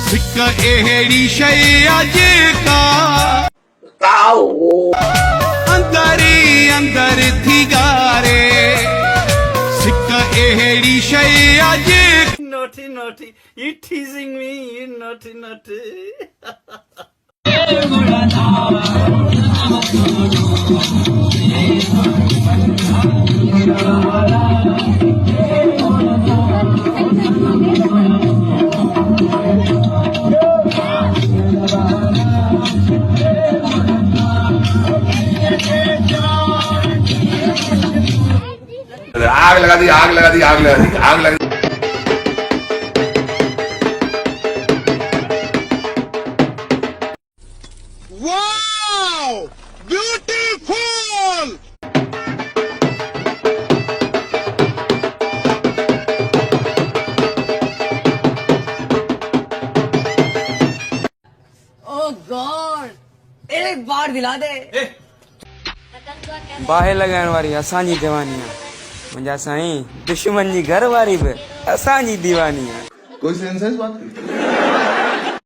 सिक एड़ी शय जेका अंदर ही अंदर थी गारे सिक एड़ी शय जे naughty, naughty. You teasing me, you naughty, naughty. आग लगा दी आग लगा दी आग लगा दी आग लगा दी वाओ ब्यूटीफुल Oh God! एक बार दिला दे। बाहे लगाइण वारी असांजी दीवानी आहे मुंहिंजा साईं दुश्मन जी घर वारी बि असांजी दीवानी आहे कोई सेंस है इस बात की